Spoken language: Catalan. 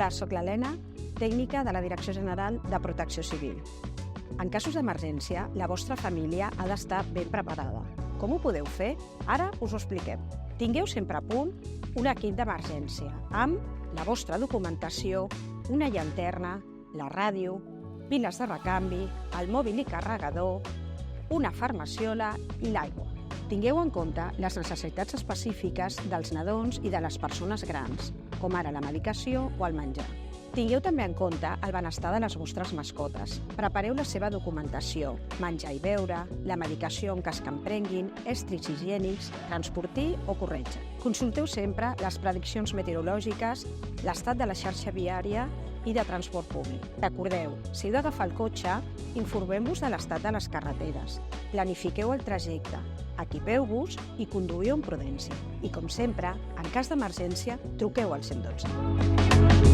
Hola, soc l'Helena, tècnica de la Direcció General de Protecció Civil. En casos d'emergència, la vostra família ha d'estar ben preparada. Com ho podeu fer? Ara us ho expliquem. Tingueu sempre a punt un equip d'emergència amb la vostra documentació, una llanterna, la ràdio, piles de recanvi, el mòbil i carregador, una farmaciola i l'aigua. Tingueu en compte les necessitats específiques dels nadons i de les persones grans, com ara la medicació o el menjar. Tingueu també en compte el benestar de les vostres mascotes. Prepareu la seva documentació, menjar i beure, la medicació en cas que en prenguin, estris higiènics, transportir o corretja. Consulteu sempre les prediccions meteorològiques, l'estat de la xarxa viària i de transport públic. Recordeu, si heu d'agafar el cotxe, informeu-vos de l'estat de les carreteres. Planifiqueu el trajecte, equipeu-vos i conduïu amb prudència. I com sempre, en cas d'emergència, truqueu al 112.